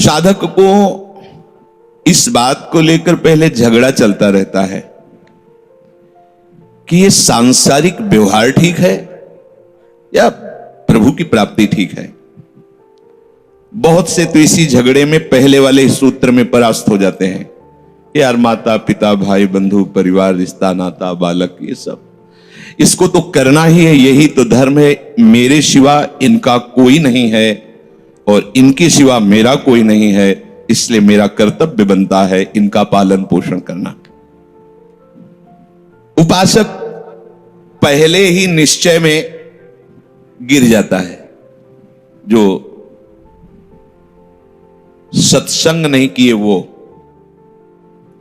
साधक को इस बात को लेकर पहले झगड़ा चलता रहता है कि ये सांसारिक व्यवहार ठीक है या प्रभु की प्राप्ति ठीक है। बहुत से तो इसी झगड़े में पहले वाले सूत्र में परास्त हो जाते हैं कि यार माता पिता भाई बंधु परिवार रिश्ता नाता बालक ये सब इसको तो करना ही है, यही तो धर्म है, मेरे सिवा इनका कोई नहीं है और इनके सिवा मेरा कोई नहीं है, इसलिए मेरा कर्तव्य बनता है इनका पालन पोषण करना। उपासक पहले ही निश्चय में गिर जाता है। जो सत्संग नहीं किए वो,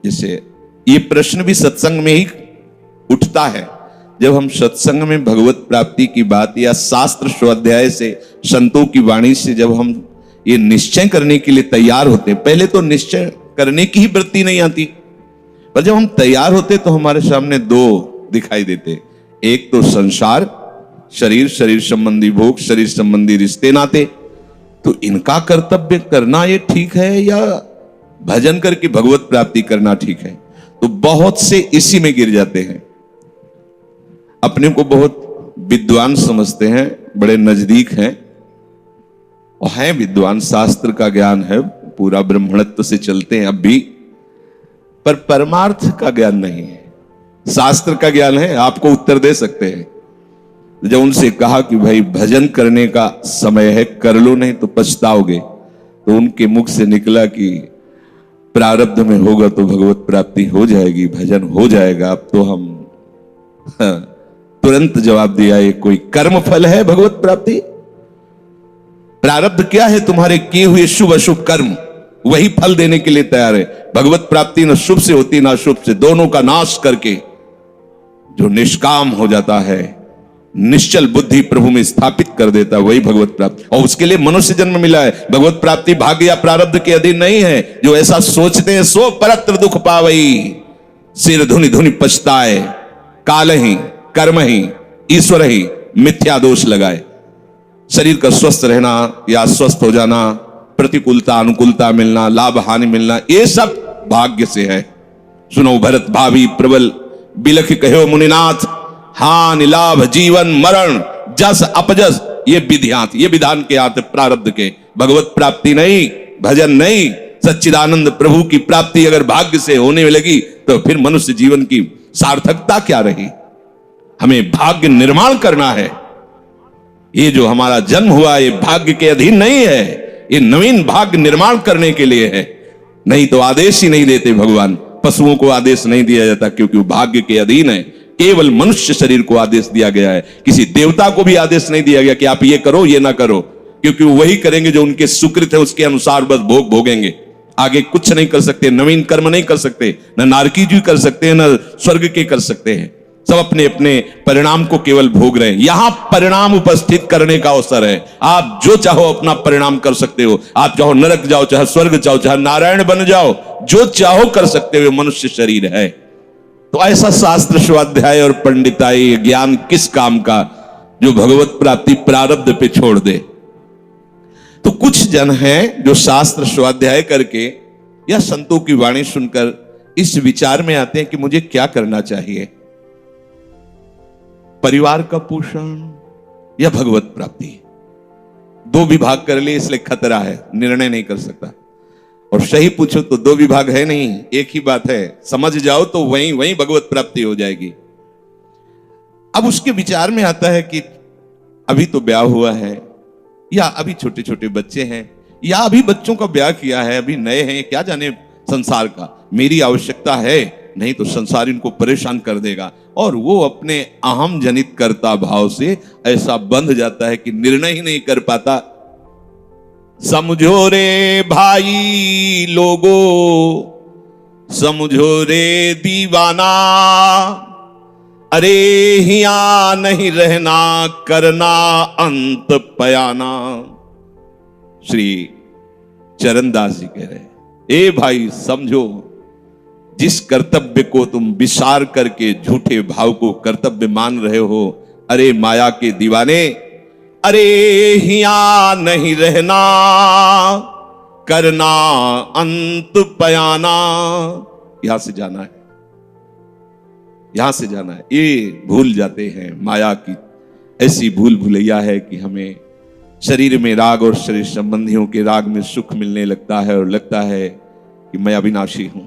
जैसे ये प्रश्न भी सत्संग में ही उठता है। जब हम सत्संग में भगवत प्राप्ति की बात या शास्त्र स्वाध्याय से संतों की वाणी से जब हम ये निश्चय करने के लिए तैयार होते हैं, पहले तो निश्चय करने की ही वृत्ति नहीं आती, पर जब हम तैयार होते तो हमारे सामने दो दिखाई देते। एक तो संसार, शरीर, शरीर संबंधी भोग, शरीर संबंधी रिश्ते नाते, तो इनका कर्तव्य करना ये ठीक है या भजन करके भगवत प्राप्ति करना ठीक है। तो बहुत से इसी में गिर जाते हैं, अपने को बहुत विद्वान समझते हैं, बड़े नजदीक हैं और हैं विद्वान, शास्त्र का ज्ञान है, पूरा ब्राह्मणत्व से चलते हैं अब भी, पर परमार्थ का ज्ञान नहीं है। शास्त्र का ज्ञान है, आपको उत्तर दे सकते हैं। जब उनसे कहा कि भाई भजन करने का समय है, कर लो नहीं तो पछताओगे, तो उनके मुख से निकला कि प्रारब्ध में होगा तो भगवत प्राप्ति हो जाएगी, भजन हो जाएगा। अब तो हम तुरंत जवाब दिया, ये कोई कर्म फल है भगवत प्राप्ति? प्रारब्ध क्या है? तुम्हारे किए हुए शुभ अशुभ कर्म, वही फल देने के लिए तैयार है। भगवत प्राप्ति न शुभ से होती न अशुभ से, दोनों का नाश करके जो निष्काम हो जाता है, निश्चल बुद्धि प्रभु में स्थापित कर देता, वही भगवत प्राप्ति। और उसके लिए मनुष्य जन्म मिला है। भगवत प्राप्ति भाग्य या प्रारब्ध के अधीन नहीं है। जो ऐसा सोचते हैं सो परत्र दुख पावई, सिर धुनि धुनि पछताए, काल ही कर्म ही ईश्वर ही मिथ्या दोष लगाए। शरीर का स्वस्थ रहना या स्वस्थ हो जाना, प्रतिकूलता अनुकूलता मिलना, लाभ हानि मिलना, ये सब भाग्य से है। सुनो भरत भावी प्रबल बिलख कहो मुनिनाथ, हानि लाभ जीवन मरण जस अपजस ये विधियात, ये विधान के हाथ प्रारब्ध के। भगवत प्राप्ति नहीं, भजन नहीं, सच्चिदानंद प्रभु की प्राप्ति अगर भाग्य से होने लगी तो फिर मनुष्य जीवन की सार्थकता क्या रही? हमें भाग्य निर्माण करना है। ये जो हमारा जन्म हुआ ये भाग्य के अधीन नहीं है, ये नवीन भाग्य निर्माण करने के लिए है। नहीं तो आदेश ही नहीं देते भगवान। पशुओं को आदेश नहीं दिया जाता क्योंकि वो भाग्य के अधीन है। केवल मनुष्य शरीर को आदेश दिया गया है। किसी देवता को भी आदेश नहीं दिया गया कि आप ये करो ये ना करो, क्योंकि वो वही करेंगे जो उनके सुकृत है, उसके अनुसार बस भोग भोगेंगे। आगे कुछ नहीं कर सकते, नवीन कर्म नहीं कर सकते, न नारकी जी कर सकते हैं न स्वर्ग के कर सकते हैं। सब अपने अपने परिणाम को केवल भोग रहे हैं। यहां परिणाम उपस्थित करने का अवसर है। आप जो चाहो अपना परिणाम कर सकते हो। आप चाहो नरक जाओ, चाहे स्वर्ग जाओ, चाहे नारायण बन जाओ, जो चाहो कर सकते हो। मनुष्य शरीर है तो ऐसा शास्त्र स्वाध्याय और पंडिताई ज्ञान किस काम का जो भगवत प्राप्ति प्रारब्ध पे छोड़ दे। तो कुछ जन हैं जो शास्त्र स्वाध्याय करके या संतों की वाणी सुनकर इस विचार में आते हैं कि मुझे क्या करना चाहिए, परिवार का पोषण या भगवत प्राप्ति। दो विभाग कर लिए इसलिए खतरा है, निर्णय नहीं कर सकता। और सही पूछो तो दो विभाग है नहीं, एक ही बात है। समझ जाओ तो वहीं वहीं भगवत प्राप्ति हो जाएगी। अब उसके विचार में आता है कि अभी तो ब्याह हुआ है, या अभी छोटे छोटे बच्चे हैं, या अभी बच्चों का ब्याह किया है, अभी नए हैं, क्या जाने संसार का। मेरी आवश्यकता है, नहीं तो संसार इनको परेशान कर देगा। और वो अपने अहम जनित कर्ता भाव से ऐसा बंध जाता है कि निर्णय ही नहीं कर पाता। समझो रे भाई लोगो, समझो रे दीवाना, अरे हिया नहीं रहना, करना अंत पयाना। श्री चरणदास जी कह रहे, ए भाई समझो, जिस कर्तव्य को तुम विसार करके झूठे भाव को कर्तव्य मान रहे हो, अरे माया के दीवाने, अरे हिया नहीं रहना, करना अंत पयाना। यहां से जाना है, यहां से जाना है। ये भूल जाते हैं, माया की ऐसी भूल भुलैया है कि हमें शरीर में राग और शरीर संबंधियों के राग में सुख मिलने लगता है और लगता है कि मैं अविनाशी हूं।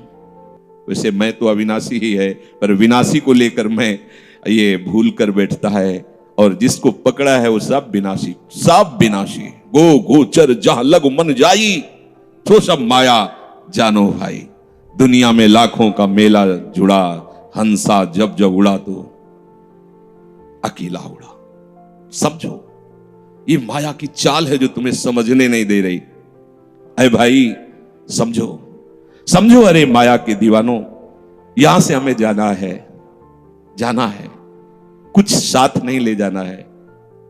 वैसे मैं तो अविनाशी ही है, पर विनाशी को लेकर मैं ये भूल कर बैठता है, और जिसको पकड़ा है वो सब विनाशी, सब विनाशी। गो गोचर जहां लग मन जाई, तो सब माया जानो भाई। दुनिया में लाखों का मेला जुड़ा, हंसा जब जब उड़ा तो अकेला उड़ा। समझो, ये माया की चाल है जो तुम्हें समझने नहीं दे रही। अरे भाई समझो, समझो। अरे माया के दीवानों, यहां से हमें जाना है, जाना है। कुछ साथ नहीं ले जाना है,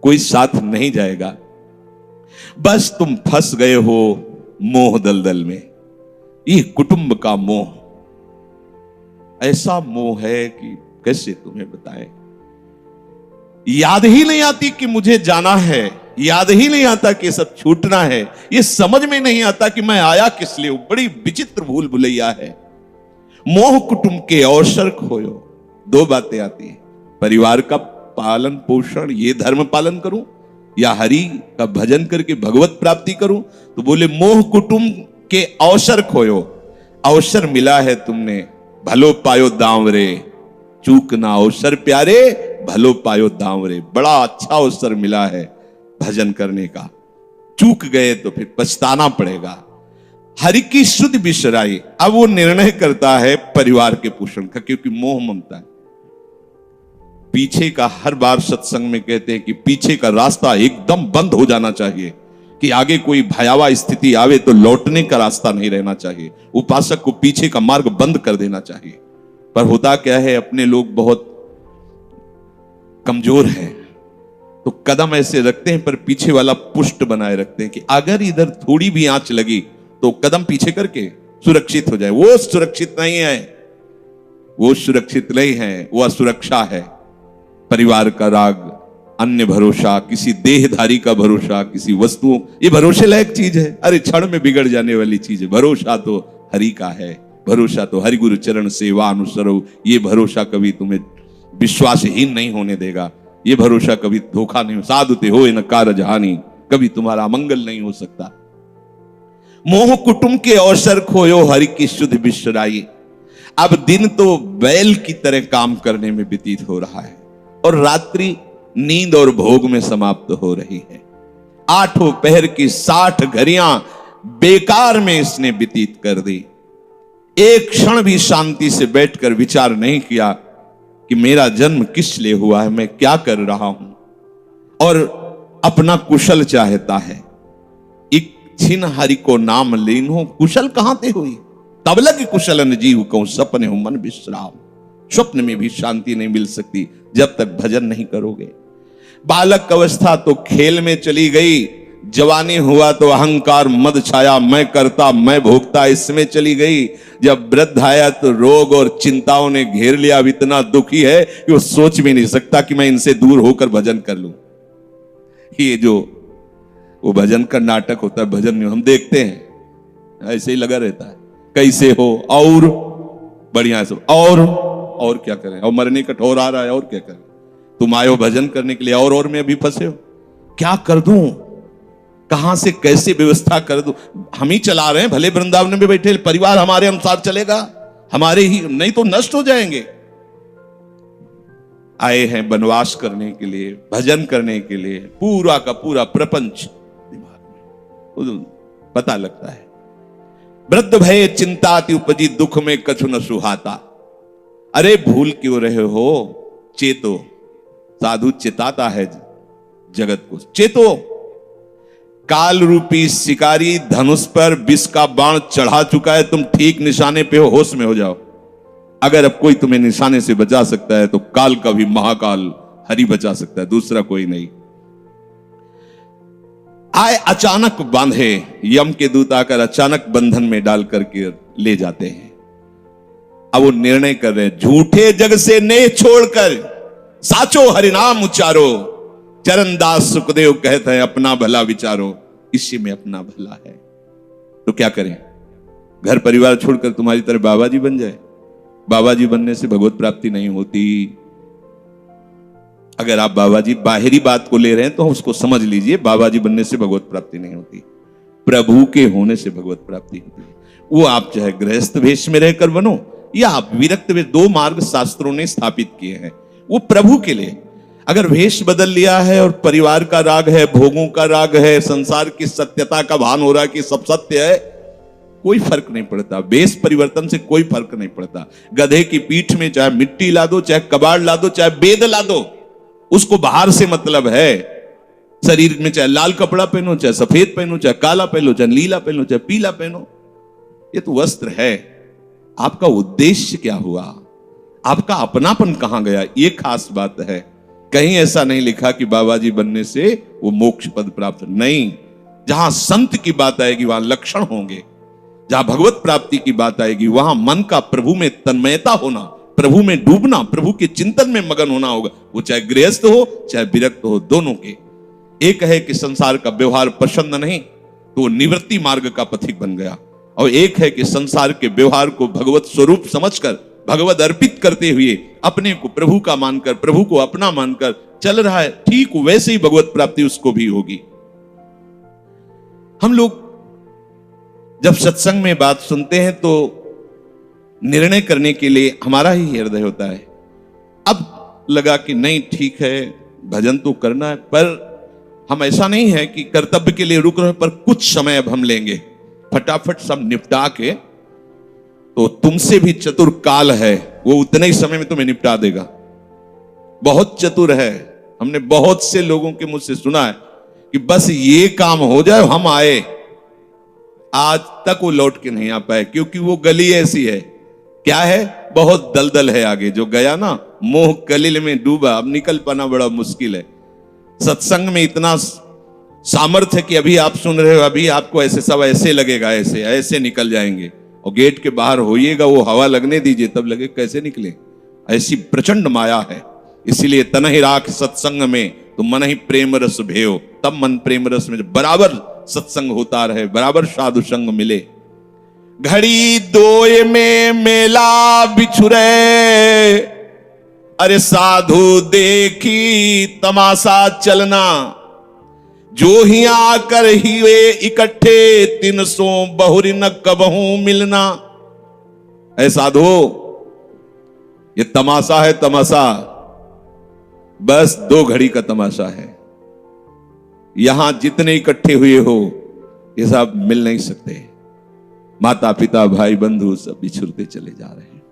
कोई साथ नहीं जाएगा। बस तुम फंस गए हो मोह दलदल में। ये कुटुंब का मोह ऐसा मोह है कि कैसे तुम्हें बताएं। याद ही नहीं आती कि मुझे जाना है, याद ही नहीं आता कि सब छूटना है। ये समझ में नहीं आता कि मैं आया किस लिए। बड़ी विचित्र भूल भुलैया है। मोह कुटुंब के अवसर खोयो। दो बातें आती है, परिवार का पालन पोषण, ये धर्म पालन करूं या हरि का भजन करके भगवत प्राप्ति करूं। तो बोले मोह कुटुंब के अवसर खोयो। अवसर मिला है तुमने, भलो पायो दांवरे, चूक ना अवसर प्यारे, भलो पायो दांवरे। बड़ा अच्छा अवसर मिला है भजन करने का, चूक गए तो फिर पछताना पड़ेगा। हरि की शुद्ध बिसराई। अब वो निर्णय करता है परिवार के पोषण का, क्योंकि मोह ममता है। पीछे का हर बार सत्संग में कहते हैं कि पीछे का रास्ता एकदम बंद हो जाना चाहिए, कि आगे कोई भयावह स्थिति आवे तो लौटने का रास्ता नहीं रहना चाहिए। उपासक को पीछे का मार्ग बंद कर देना चाहिए। पर होता क्या है, अपने लोग बहुत कमजोर हैं, तो कदम ऐसे रखते हैं पर पीछे वाला पुष्ट बनाए रखते हैं कि अगर इधर थोड़ी भी आंच लगी तो कदम पीछे करके सुरक्षित हो जाए। वो सुरक्षित नहीं है, वो सुरक्षित नहीं है, वो असुरक्षा है। परिवार का राग, अन्य भरोसा, किसी देहधारी का भरोसा, किसी वस्तुओं, ये भरोसे लायक चीज है। अरे क्षण में बिगड़ जाने वाली चीज है। भरोसा तो हरि का है, भरोसा तो हरि गुरु चरण सेवा अनुसरो। ये भरोसा कभी तुम्हें विश्वासहीन नहीं होने देगा। ये भरोसा कभी धोखा नहीं। साधुते हो न कारज हानि, कभी तुम्हारा अमंगल नहीं हो सकता। मोह कुटुंब के अवसर खोयो, हरि की शुद्ध बिसराई। अब दिन तो बैल की तरह काम करने में व्यतीत हो रहा है, और रात्रि नींद और भोग में समाप्त हो रही है। आठों पहर की 60 घड़ियां बेकार में इसने व्यतीत कर दी। एक क्षण भी शांति से बैठकर विचार नहीं किया कि मेरा जन्म किस लिए हुआ है, मैं क्या कर रहा हूं, और अपना कुशल चाहता है। एक छिन हरि को नाम लीनो, कुशल कहां ते हुई, तब लग कुशल न जीव को सपने हो मन विश्राम। स्वप्न में भी शांति नहीं मिल सकती जब तक भजन नहीं करोगे। बालक अवस्था तो खेल में चली गई, जवानी हुआ तो अहंकार मद छाया, मैं करता मैं भोगता इसमें चली गई। जब वृद्ध आया तो रोग और चिंताओं ने घेर लिया। अब इतना दुखी है कि वो सोच भी नहीं सकता कि मैं इनसे दूर होकर भजन कर लूं। ये जो वो भजन का नाटक होता है, भजन में हम देखते हैं ऐसे ही लगा रहता है, कैसे हो और बढ़िया सब, और क्या करें, और मरने का ठोर आ रहा है, और क्या करें। तुम आयो भजन करने के लिए और में अभी फंसे हो। क्या कर दूं, कहां से कैसे व्यवस्था कर दूं। हम ही चला रहे हैं, भले वृंदावन में बैठे, परिवार हमारे अनुसार चलेगा, हमारे ही, नहीं तो नष्ट हो जाएंगे। आए हैं वनवास करने के लिए, भजन करने के लिए। पूरा का पूरा प्रपंच दिमाग में पता लगता है। वृद्ध भय चिंता अति उपजी, दुख में कछु न सुहाता। अरे भूल क्यों रहे हो, चेतो। साधु चिताता है जगत को, चेतो। काल रूपी शिकारी धनुष पर विष का बाण चढ़ा चुका है, तुम ठीक निशाने पे हो, होश में हो जाओ। अगर अब कोई तुम्हें निशाने से बचा सकता है तो काल का भी महाकाल हरि बचा सकता है, दूसरा कोई नहीं। आए अचानक बांधे, यम के दूत आकर अचानक बंधन में डाल करके ले जाते हैं। अब वो निर्णय कर रहे हैं, झूठे जग से नेह छोड़कर साचो हरिनाम उच्चारो। चरणदास सुखदेव कहते हैं अपना भला विचारो, इसी में अपना भला है। तो क्या करें? घर परिवार छोड़कर तुम्हारी तरह बाबा जी बन जाए? बाबा जी बनने से भगवत प्राप्ति नहीं होती। अगर आप बाबा जी बाहरी बात को ले रहे हैं तो उसको समझ लीजिए, बाबा जी बनने से भगवत प्राप्ति नहीं होती, प्रभु के होने से भगवत प्राप्ति होती है। वो आप चाहे गृहस्थ वेश में रहकर बनो या आप विरक्त वेश, दो मार्ग शास्त्रों ने स्थापित किए हैं, वो प्रभु के लिए। अगर वेश बदल लिया है और परिवार का राग है, भोगों का राग है, संसार की सत्यता का भान हो रहा है कि सब सत्य है, कोई फर्क नहीं पड़ता। वेश परिवर्तन से कोई फर्क नहीं पड़ता। गधे की पीठ में चाहे मिट्टी ला दो, चाहे कबाड़ ला दो, चाहे बेद ला दो, उसको बाहर से मतलब है। शरीर में चाहे लाल कपड़ा पहनो, चाहे सफेद पहनो, चाहे काला पहनो, चाहे नीला पहनो, चाहे पीला पहनो, ये तो वस्त्र है। आपका उद्देश्य क्या हुआ? आपका अपनापन कहां गया? ये खास बात है। कहीं ऐसा नहीं लिखा कि बाबा जी बनने से वो मोक्ष पद प्राप्त, नहीं। जहां संत की बात आएगी वहां लक्षण होंगे। जहां भगवत प्राप्ति की बात आएगी वहां मन का प्रभु में तन्मयता होना, प्रभु में डूबना, प्रभु के चिंतन में मगन होना होगा। वो चाहे गृहस्थ हो चाहे विरक्त हो, दोनों के। एक है कि संसार का व्यवहार पसंद नहीं तो निवृत्ति मार्ग का पथिक बन गया, और एक है कि संसार के व्यवहार को भगवत स्वरूप समझकर, भगवत अर्पित करते हुए अपने को प्रभु का मानकर, प्रभु को अपना मानकर चल रहा है, ठीक वैसे ही भगवत प्राप्ति उसको भी होगी। हम लोग जब सत्संग में बात सुनते हैं तो निर्णय करने के लिए हमारा ही हृदय होता है। अब लगा कि नहीं ठीक है, भजन तो करना है, पर हम ऐसा नहीं है कि कर्तव्य के लिए रुक रहे, पर कुछ समय अब हम लेंगे, फटाफट सब निपटा के। तो तुमसे भी चतुर काल है, वो उतने ही समय में तुम्हें निपटा देगा। बहुत चतुर है। हमने बहुत से लोगों के मुझसे सुना है कि बस ये काम हो जाए हम आए, आज तक वो लौट के नहीं आ पाए, क्योंकि वो गली ऐसी है। क्या है? बहुत दलदल है आगे। जो गया ना मोह कलिल में डूबा, अब निकल पाना बड़ा मुश्किल है। सत्संग में इतना सामर्थ्य कि अभी आप सुन रहे हो, अभी आपको ऐसे सब ऐसे लगेगा, ऐसे ऐसे निकल जाएंगे, और गेट के बाहर होइएगा, वो हवा लगने दीजिए, तब लगे कैसे निकले। ऐसी प्रचंड माया है। इसीलिए तन ही राख सत्संग में तो मन ही प्रेम रस भेयो, तब मन प्रेम रस में बराबर सत्संग होता रहे, बराबर साधु संग मिले। घड़ी दोय में मेला बिछुरे, अरे साधु देखी तमाशा चलना, जो ही आकर ही वे इकट्ठे, 300 बहुरी न कबहू मिलना। ऐ साधु, ये तमाशा है, तमाशा बस 2 घड़ी का तमाशा है। यहां जितने इकट्ठे हुए हो ये सब मिल नहीं सकते। माता पिता भाई बंधु सब बिछुरते चले जा रहे हैं।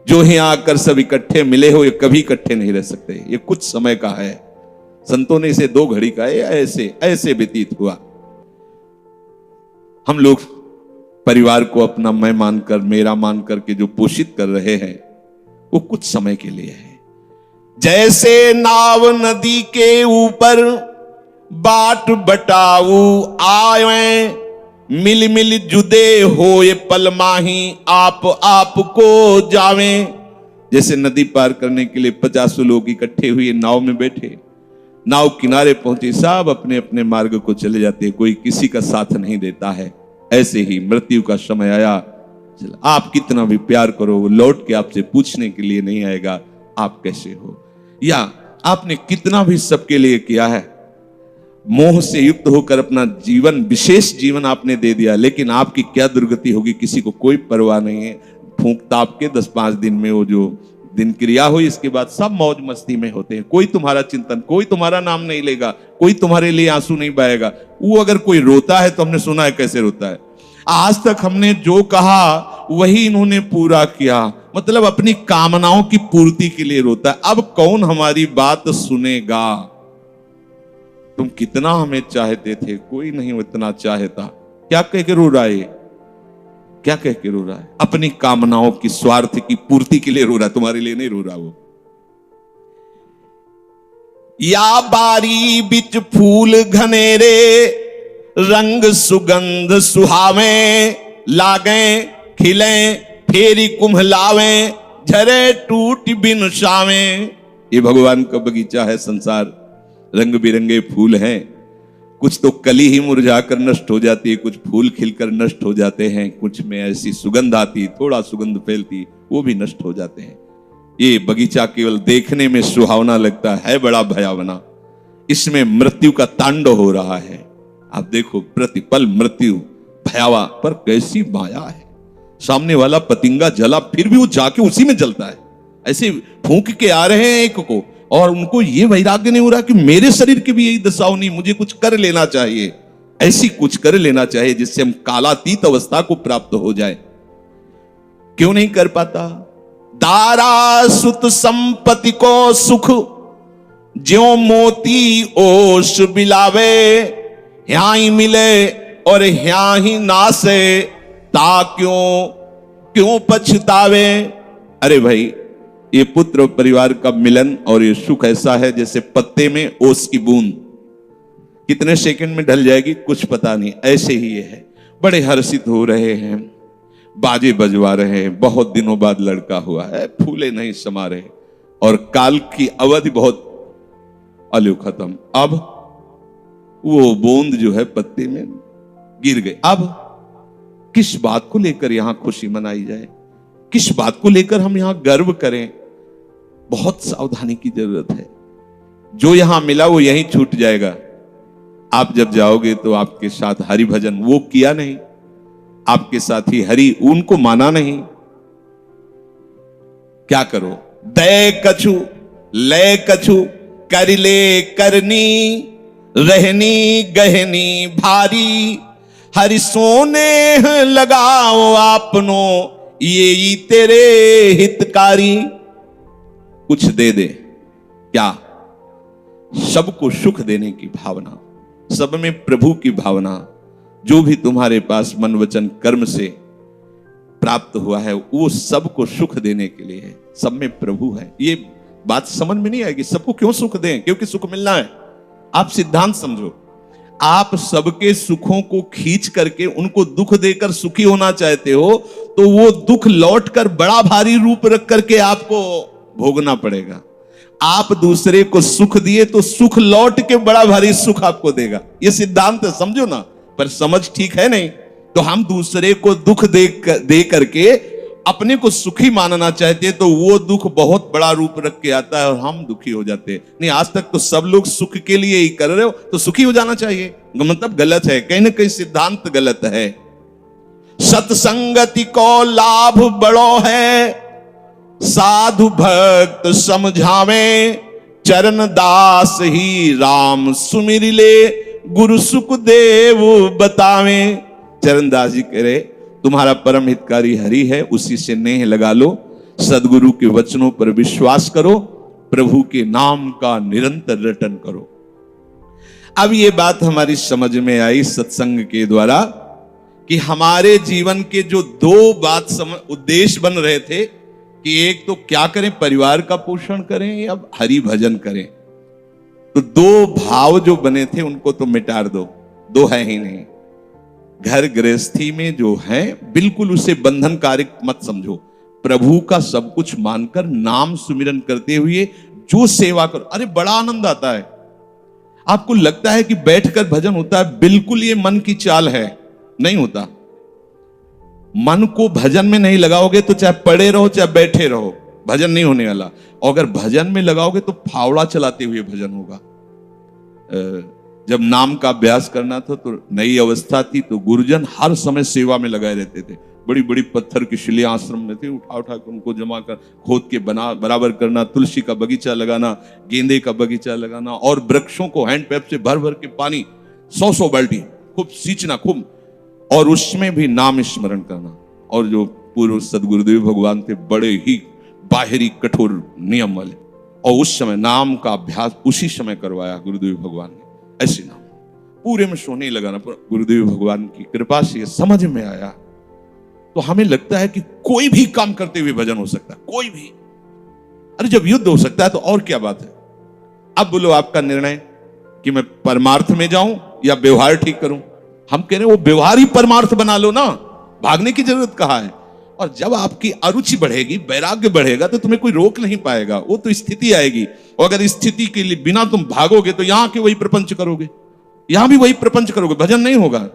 जो ही आकर सब इकट्ठे मिले हो, ये कभी इकट्ठे नहीं रह सकते। ये कुछ समय का है। संतों ने इसे 2 घड़ी का ऐसे ऐसे व्यतीत हुआ। हम लोग परिवार को अपना मैं मानकर, मेरा मानकर के जो पोषित कर रहे हैं, वो कुछ समय के लिए है। जैसे नाव नदी के ऊपर बाट बटाऊ आए, मिल मिल जुदे हो ये पल माही, आप को जावे। जैसे नदी पार करने के लिए 50 लोग इकट्ठे हुए नाव में बैठे, नाव किनारे पहुंचे, सब अपने अपने मार्ग को चले जाते हैं, कोई किसी का साथ नहीं देता है। ऐसे ही मृत्यु का समय आया, आप कितना भी प्यार करो, वो लौट के आपसे पूछने के लिए नहीं आएगा आप कैसे हो, या आपने कितना भी सबके लिए किया है। मोह से युक्त होकर अपना जीवन, विशेष जीवन आपने दे दिया, लेकिन आपकी क्या दुर्गति होगी किसी को कोई परवाह नहीं है। फूंक ताप के 10-5 दिन में वो जो दिन क्रिया हुई, इसके बाद सब मौज मस्ती में होते हैं। कोई तुम्हारा चिंतन, कोई तुम्हारा नाम नहीं लेगा, कोई तुम्हारे लिए आंसू नहीं बहाएगा। वो अगर कोई रोता है तो हमने सुना है कैसे रोता है। आज तक हमने जो कहा वही इन्होंने पूरा किया, मतलब अपनी कामनाओं की पूर्ति के लिए रोता है। अब कौन हमारी बात सुनेगा? तुम कितना हमें चाहते थे, कोई नहीं उतना चाहता। क्या कह के रो रहा है? क्या कह के रो रहा है? अपनी कामनाओं की, स्वार्थ की पूर्ति के लिए रो रहा है, तुम्हारे लिए नहीं रो रहा वो। या बारी बिच फूल घनेरे, रंग सुगंध सुहावे, लागे खिले फेरी कुम्हलावे, झरे टूट बिन शावे। ये भगवान का बगीचा है संसार। रंग बिरंगे फूल हैं, कुछ तो कली ही मुरझाकर नष्ट हो जाती है, कुछ फूल खिलकर नष्ट हो जाते हैं, कुछ में ऐसी सुगंध आती, थोड़ा सुगंध फैलती, वो भी नष्ट हो जाते हैं। ये बगीचा केवल देखने में सुहावना लगता है बड़ा भयावना, इसमें मृत्यु का तांडव हो रहा है। आप देखो प्रतिपल मृत्यु भयावा, पर कैसी माया है। सामने वाला पतिंगा जला फिर भी वो जाके उसी में जलता है। ऐसे फूंक के आ रहे हैं एक को, और उनको ये वैराग्य नहीं हो रहा कि मेरे शरीर की भी यही दशा होनी, मुझे कुछ कर लेना चाहिए, ऐसी कुछ कर लेना चाहिए जिससे हम कालातीत अवस्था को प्राप्त हो जाए। क्यों नहीं कर पाता? दारा सुत संपत्ति को सुख, ज्यों मोती ओस बिलावे, यहाँ ही मिले और यहाँ ही नासे, ता क्यों पछतावे। अरे भाई, ये पुत्र और परिवार का मिलन और ये सुख ऐसा है जैसे पत्ते में ओस की बूंद, कितने सेकंड में ढल जाएगी कुछ पता नहीं, ऐसे ही ये है। बड़े हर्षित हो रहे हैं, बाजे बजवा रहे हैं, बहुत दिनों बाद लड़का हुआ है, फूले नहीं समा रहे, और काल की अवधि बहुत अलू खत्म। अब वो बूंद जो है पत्ते में गिर गई। अब किस बात को लेकर यहां खुशी मनाई जाए, किस बात को लेकर हम यहां गर्व करें? बहुत सावधानी की जरूरत है। जो यहां मिला वो यहीं छूट जाएगा। आप जब जाओगे तो आपके साथ हरि भजन वो किया नहीं, आपके साथ ही हरि उनको माना नहीं, क्या करो? दय कछु लय कछु, कर ले करनी, रहनी गहनी भारी, हरि सोने लगाओ आपनो, ये तेरे हितकारी। कुछ दे दे, क्या? सबको सुख देने की भावना, सब में प्रभु की भावना। जो भी तुम्हारे पास मन वचन कर्म से प्राप्त हुआ है वो सबको सुख देने के लिए है, सब में प्रभु है। ये बात समझ में नहीं आएगी, सबको क्यों सुख दें? क्योंकि सुख मिलना है। आप सिद्धांत समझो, आप सबके सुखों को खींच करके उनको दुख देकर सुखी होना चाहते हो, तो वो दुख लौट कर बड़ा भारी रूप रख करके आपको भोगना पड़ेगा। आप दूसरे को सुख दिए तो सुख लौट के बड़ा भारी सुख आपको देगा। ये सिद्धांत है, समझो ना। पर समझ ठीक है नहीं, तो हम दूसरे को दुख दे करके अपने को सुखी मानना चाहते हैं, तो वो दुख बहुत बड़ा रूप रख के आता है और हम दुखी हो जाते हैं। नहीं, आज तक तो सब लोग सुख के लिए ही कर रहे हो, तो सुखी हो जाना चाहिए। मतलब गलत है, कहीं ना कहीं सिद्धांत गलत है। सत्संगति को लाभ बड़ो है, साधु भक्त समझावे, चरण दास ही राम सुमिर ले, गुरु सुखदेव बतावे। चरणदास जी कह रहे, तुम्हारा परम हितकारी हरि है, उसी से नेह लगा लो, सदगुरु के वचनों पर विश्वास करो, प्रभु के नाम का निरंतर रटन करो। अब ये बात हमारी समझ में आई सत्संग के द्वारा कि हमारे जीवन के जो दो उद्देश्य बन रहे थे कि एक तो क्या करें, परिवार का पोषण करें या हरि भजन करें। तो दो भाव जो बने थे उनको तो मिटा दो, दो है ही नहीं। घर गृहस्थी में जो है बिल्कुल उसे बंधनकारी मत समझो, प्रभु का सब कुछ मानकर नाम सुमिरन करते हुए जो सेवा करो। अरे बड़ा आनंद आता है। आपको लगता है कि बैठकर भजन होता है, बिल्कुल ये मन की चाल है, नहीं होता। मन को भजन में नहीं लगाओगे तो चाहे पड़े रहो चाहे बैठे रहो, भजन नहीं होने वाला। और अगर भजन में लगाओगे तो फावड़ा चलाते हुए भजन होगा। जब नाम का अभ्यास करना था तो नई अवस्था थी, तो गुरुजन हर समय सेवा में लगाए रहते थे। बड़ी बड़ी पत्थर की शिलियां आश्रम में थे, उठा उठा कर उनको जमा कर खोद के बराबर करना, तुलसी का बगीचा लगाना, गेंदे का बगीचा लगाना, और वृक्षों को हैंड पैप से भर भर के पानी 100 बाल्टी खूब सींचना खूब, और उसमें भी नाम स्मरण करना। और जो पूर्व सदगुरुदेव भगवान थे, बड़े ही बाहरी कठोर नियम वाले, और उस समय नाम का अभ्यास उसी समय करवाया गुरुदेव भगवान ने। ऐसे नाम पूरे में सोने लगाना, गुरुदेव भगवान की कृपा से ये समझ में आया। तो हमें लगता है कि कोई भी काम करते हुए भजन हो सकता है, कोई भी। अरे जब युद्ध हो सकता है तो और क्या बात है। अब बोलो आपका निर्णय कि मैं परमार्थ में जाऊं या व्यवहार ठीक करूं। हम कह रहे हैं वो व्यवहार ही परमार्थ बना लो ना, भागने की जरूरत कहां है। और जब आपकी अरुचि बढ़ेगी, वैराग्य बढ़ेगा, तो तुम्हें कोई रोक नहीं पाएगा। वो तो स्थिति आएगी, और अगर स्थिति के लिए बिना तुम भागोगे तो यहां के वही प्रपंच करोगे। यहां भी वही प्रपंच करोगे, भजन नहीं होगा।